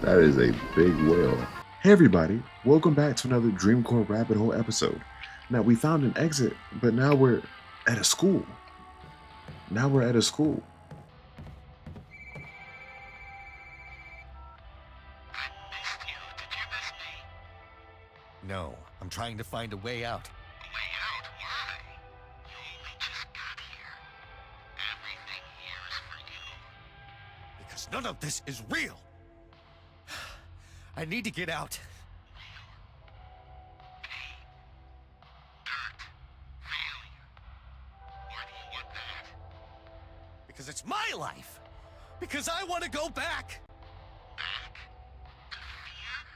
That is a big whale. Hey everybody, welcome back to another Dreamcore Rabbit Hole episode. Now we found an exit, but now we're at a school. Now we're at a school. I missed you. Did you miss me? No, I'm trying to find a way out. A way out? Why? You only just got here. Everything here is for you. Because none of this is real. I need to get out. Pain. Dirt. Failure. Why do you want that? Because it's my life. Because I want to go back. Back? To fear?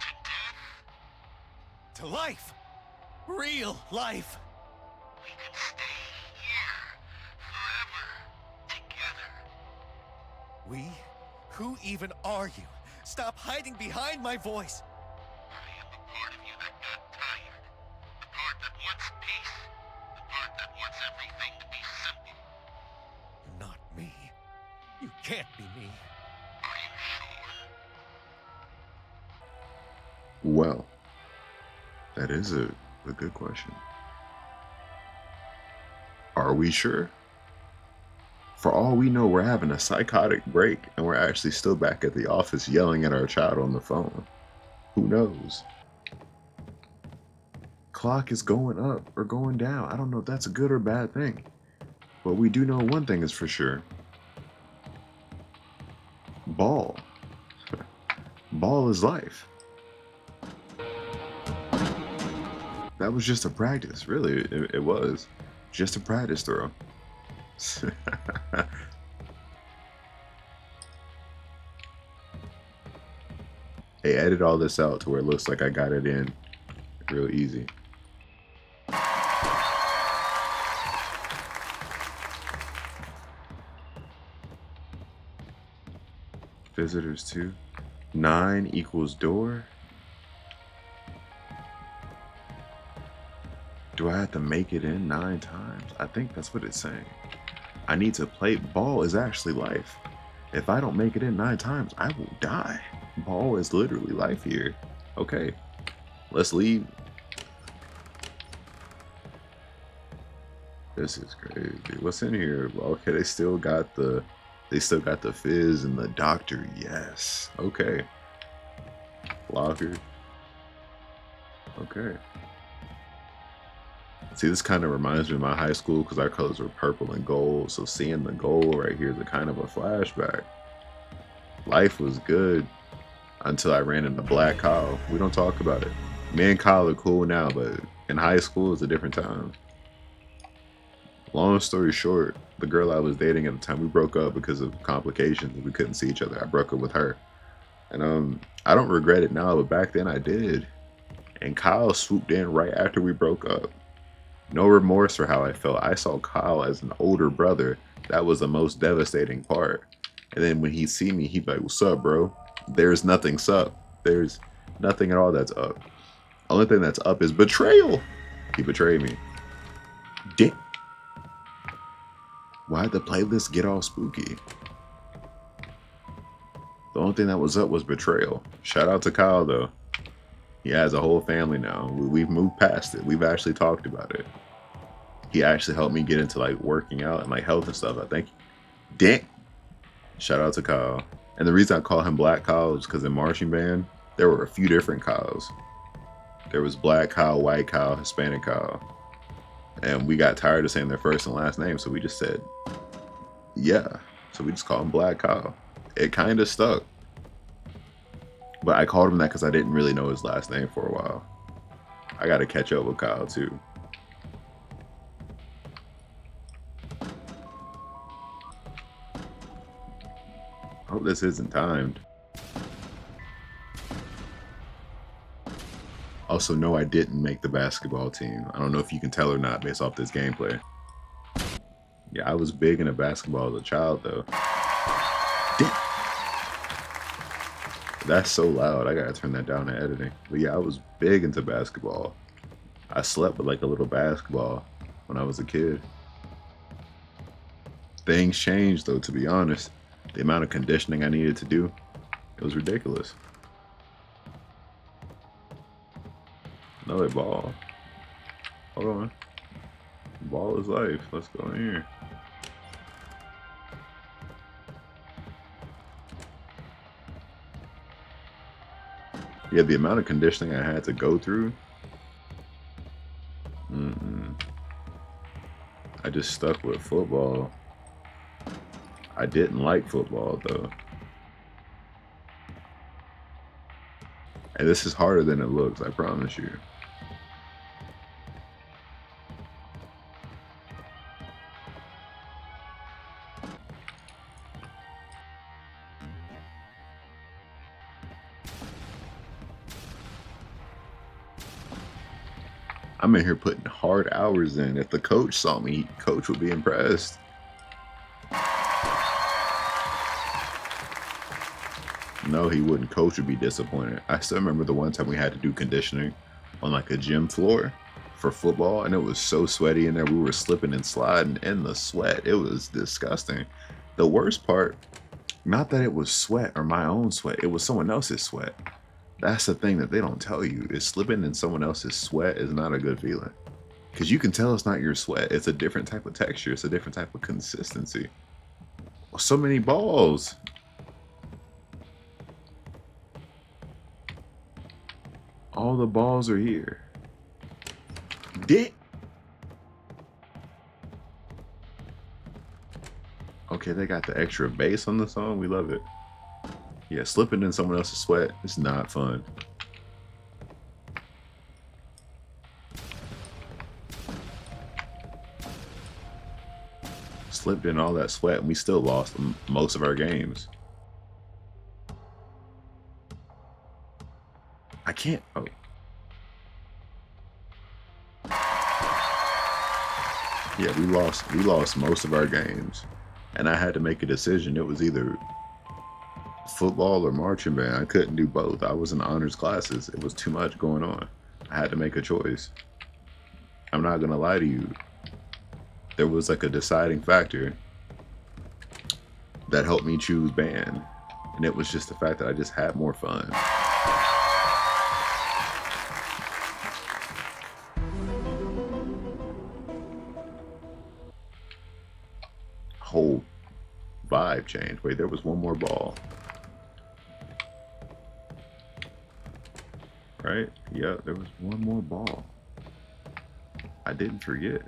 To death? To life. Real life. We can stay here. Forever. Together. We? Who even are you? Stop hiding behind my voice. I am the part of you that got tired. The part that wants peace. The part that wants everything to be simple. You're not me. You can't be me. Are you sure? Well, that is a good question. Are we sure? For all we know, we're having a psychotic break and we're actually still back at the office yelling at our child on the phone. Who knows? Clock is going up or going down. I don't know if that's a good or bad thing. But we do know one thing is for sure. Ball. Ball is life. That was just a practice, really. It was just a practice throw. Hey, edit all this out to where it looks like I got it in real easy. Visitors 2. 9 equals door. Do I have to make it in 9 times? I think that's what it's saying. I need to play. Ball is actually life. If I don't make it in 9 times, I will die. Ball is literally life here. Okay, let's leave. This is crazy. What's in here? Okay, they still got the fizz and the doctor. Yes. Okay. Locker. Okay. See, this kind of reminds me of my high school because our colors were purple and gold. So seeing the gold right here is a kind of a flashback. Life was good until I ran into Black Kyle. We don't talk about it. Me and Kyle are cool now, but in high school it's a different time. Long story short, the girl I was dating at the time, we broke up because of complications. We couldn't see each other. I broke up with her. And I don't regret it now, but back then I did. And Kyle swooped in right after we broke up. No remorse for how I felt. I saw Kyle as an older brother. That was the most devastating part. And then when he'd see me, he'd be like, "What's up, bro?" There's nothing up. There's nothing at all that's up. Only thing that's up is betrayal. He betrayed me. Dick. Why'd the playlist get all spooky? The only thing that was up was betrayal. Shout out to Kyle, though. He has a whole family now. We've moved past it. We've actually talked about it. He actually helped me get into like working out and like health and stuff. I think. Dick. Shout out to Kyle. And the reason I call him Black Kyle is because in marching band, there were a few different Kyles. There was Black Kyle, White Kyle, Hispanic Kyle. And we got tired of saying their first and last name, so we just said, yeah. So we just called him Black Kyle. It kind of stuck. But I called him that because I didn't really know his last name for a while. I got to catch up with Kyle, too. I hope this isn't timed. Also, no, I didn't make the basketball team. I don't know if you can tell or not based off this gameplay. Yeah, I was big into basketball as a child, though. Damn. That's so loud. I gotta turn that down in editing. But yeah, I was big into basketball. I slept with like a little basketball when I was a kid. Things changed though, to be honest. The amount of conditioning I needed to do, It was ridiculous. Another ball. Hold on. Ball is life. Let's go in here. Yeah, the amount of conditioning I had to go through. I just stuck with football. I didn't like football though. And this is harder than it looks, I promise you. I'm in here putting hard hours in. If the coach saw me, coach would be impressed. No, he wouldn't. Coach would be disappointed. I still remember the one time we had to do conditioning on like a gym floor for football, and it was so sweaty in there. We were slipping and sliding in the sweat. It was disgusting. The worst part, not that it was sweat or my own sweat, it was someone else's sweat. That's the thing that they don't tell you, is slipping in someone else's sweat is not a good feeling. Because you can tell it's not your sweat. It's a different type of texture. It's a different type of consistency. So many balls. All the balls are here. Dick. Okay, they got the extra bass on the song. We love it. Yeah, slipping in someone else's sweat is not fun. Slipped in all that sweat and we still lost most of our games. I can't. Oh. Yeah, we lost most of our games. And I had to make a decision. It was either football or marching band. I couldn't do both. I was in honors classes. It was too much going on. I had to make a choice. I'm not gonna lie to you. There was like a deciding factor that helped me choose band. And it was just the fact that I just had more fun. Whole vibe changed. Wait, there was one more ball. Right? Yeah, there was one more ball. I didn't forget.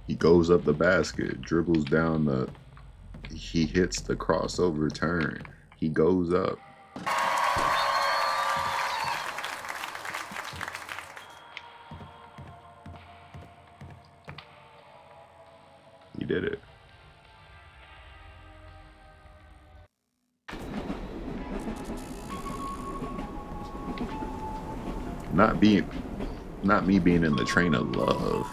He goes up the basket, dribbles down the... He hits the crossover turn. He goes up. He did it. Not me being in the train of love.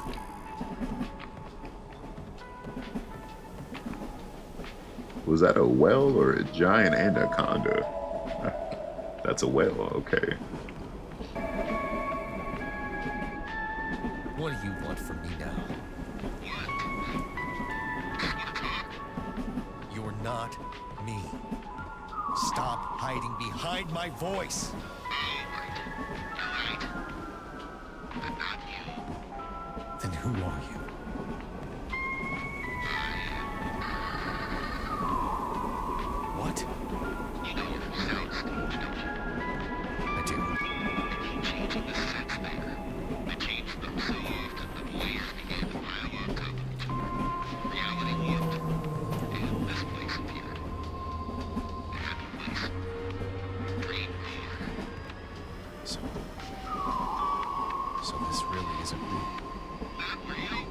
Was that a whale or a giant anaconda? That's a whale, okay. What do you want from me now? You're not me. Stop hiding behind my voice. I'm not you. Then who are you? What? You know you're from Soundstage, don't you? I do. Keep changing the sets there. They changed them so often the voice became a dialogue code. Reality warped. And this place appeared. A happy place. Dreamcore. So this really isn't real. Not real?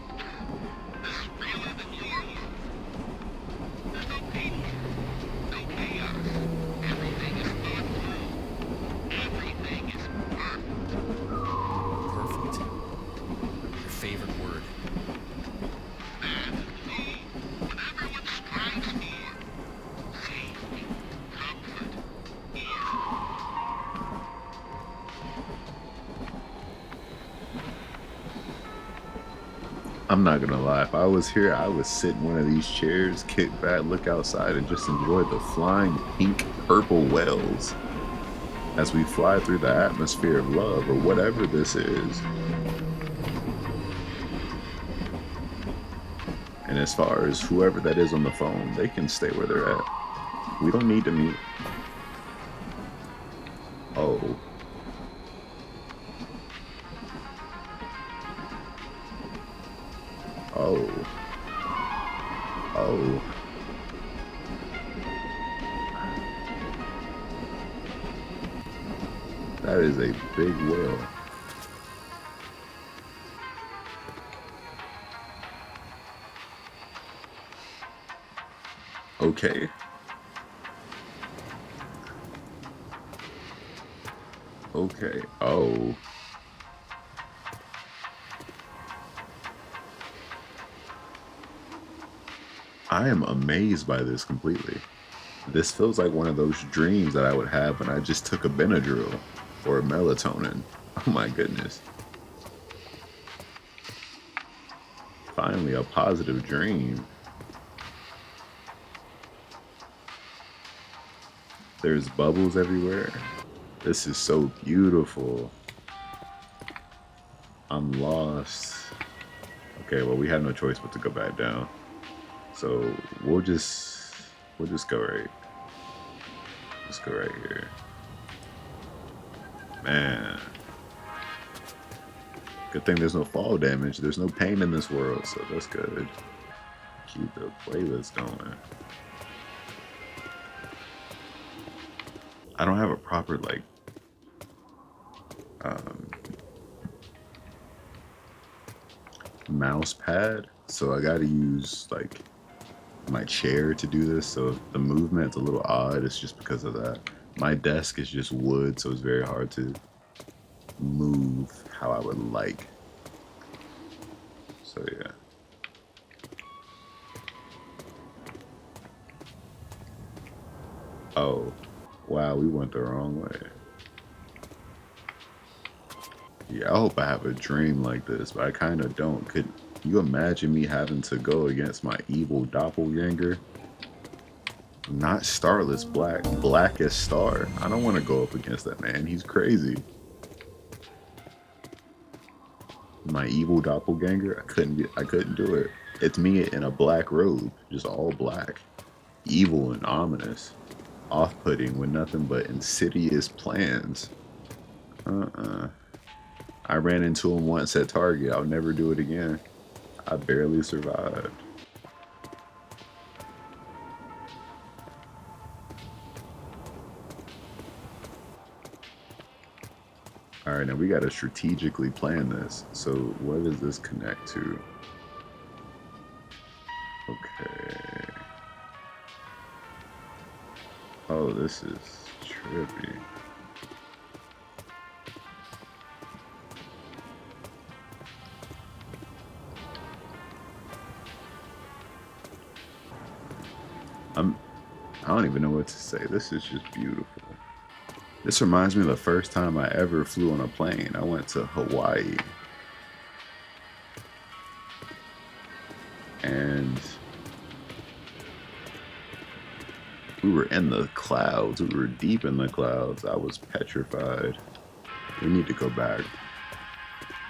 I'm not gonna lie, if I was here, I would sit in one of these chairs, kick back, look outside, and just enjoy the flying pink purple whales as we fly through the atmosphere of love or whatever this is. And as far as whoever that is on the phone, they can stay where they're at. We don't need to meet. Oh. Oh. Oh. That is a big whale. Okay. Okay. Oh. I am amazed by this completely. This feels like one of those dreams that I would have when I just took a Benadryl or a melatonin. Oh my goodness. Finally, a positive dream. There's bubbles everywhere. This is so beautiful. I'm lost. Okay, well, we had no choice but to go back down. So we'll just go right. Let's go right here. Man. Good thing there's no fall damage. There's no pain in this world, so that's good. Keep the playlist going. I don't have a proper like mouse pad, so I gotta use like my chair to do this, so if the movement's a little odd, it's just because of that. My desk is just wood, so it's very hard to move how I would like. So yeah. Oh, wow, we went the wrong way. Yeah, I hope I have a dream like this, but I kind of don't. Could you imagine me having to go against my evil doppelganger? Not Starless Black, Blackest Star. I don't want to go up against that man. He's crazy. My evil doppelganger. I couldn't do it. It's me in a black robe, just all black, evil and ominous, off-putting with nothing but insidious plans. I ran into him once at Target. I'll never do it again. I barely survived. All right, now we got to strategically plan this. So what does this connect to? Okay. Oh, this is trippy. I don't even know what to say. This is just beautiful. This reminds me of the first time I ever flew on a plane. I went to Hawaii. And we were in the clouds. We were deep in the clouds. I was petrified. We need to go back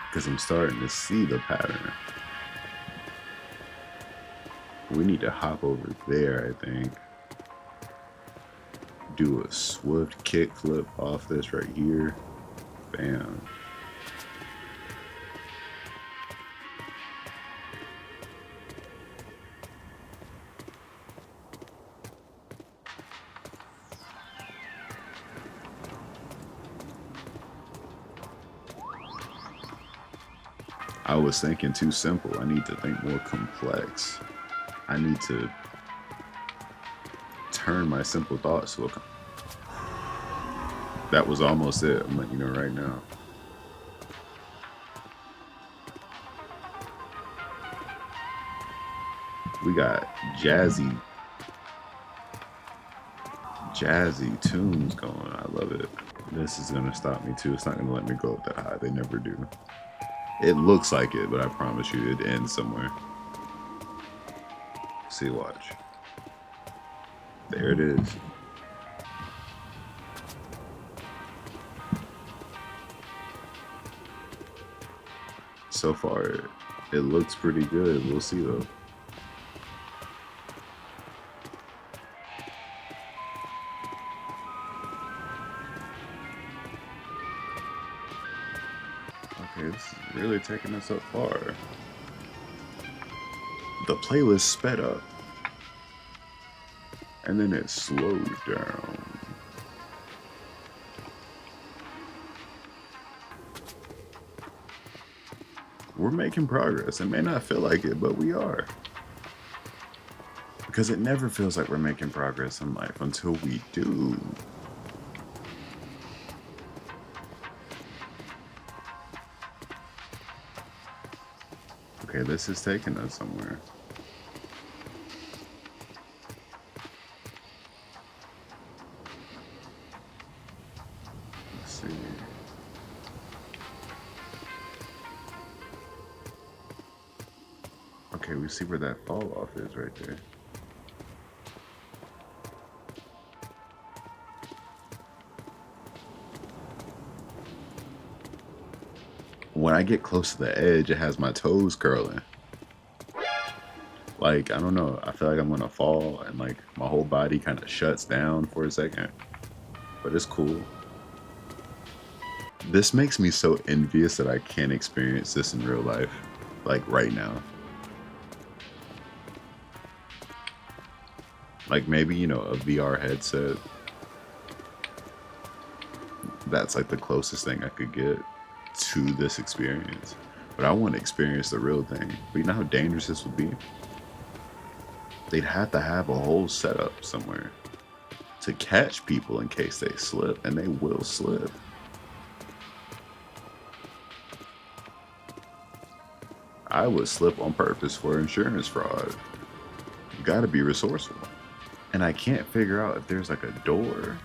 because I'm starting to see the pattern. We need to hop over there, I think. Do a swift kickflip off this right here. Bam. I was thinking too simple. I need to think more complex. I need to turn my simple thoughts to a... That was almost it. I'm letting you know right now. We got jazzy tunes going. I love it. This is gonna stop me too. It's not gonna let me go up that high. They never do. It looks like it, but I promise you it ends somewhere. See, watch. There it is. So far, it looks pretty good. We'll see though. Okay, this is really taking us up far. The playlist sped up. And then it slowed down. We're making progress. It may not feel like it, but we are. Because it never feels like we're making progress in life until we do. Okay, this is taking us somewhere. Let's see. Okay, we see where that fall off is right there. When I get close to the edge, it has my toes curling. Like, I don't know, I feel like I'm gonna fall and like my whole body kind of shuts down for a second. But it's cool. This makes me so envious that I can't experience this in real life, like right now. Like maybe, you know, a VR headset. That's like the closest thing I could get to this experience. But I want to experience the real thing. But you know how dangerous this would be? They'd have to have a whole setup somewhere to catch people in case they slip, and they will slip. I would slip on purpose for insurance fraud. You gotta be resourceful. And I can't figure out if there's like a door.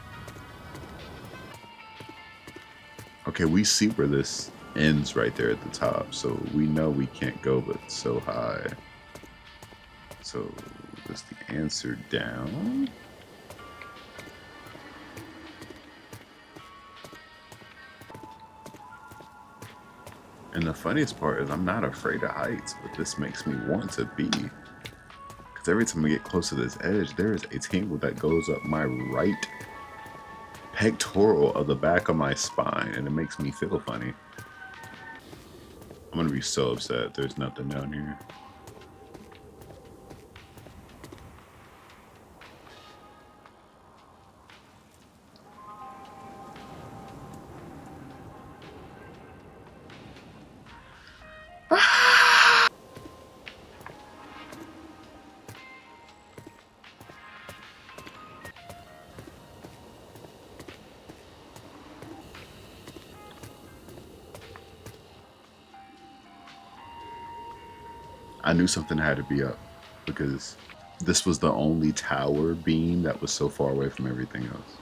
Okay, we see where this ends right there at the top, so we know we can't go but so high. So is the answer down? And the funniest part is I'm not afraid of heights, but this makes me want to be. Because every time I get close to this edge, there is a tingle that goes up my right pectoral of the back of my spine, and it makes me feel funny. I'm gonna be so upset there's nothing down here. I knew something had to be up because this was the only tower beam that was so far away from everything else.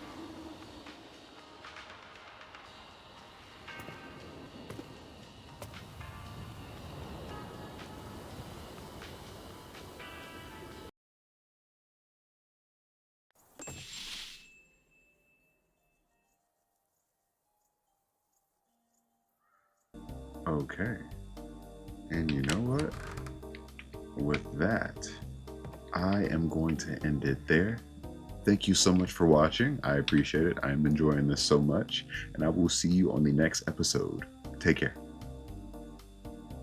Okay. And you know what? With that, I am going to end it there. Thank you so much for watching. I appreciate it. I am enjoying this so much, and I will see you on the next episode. Take care.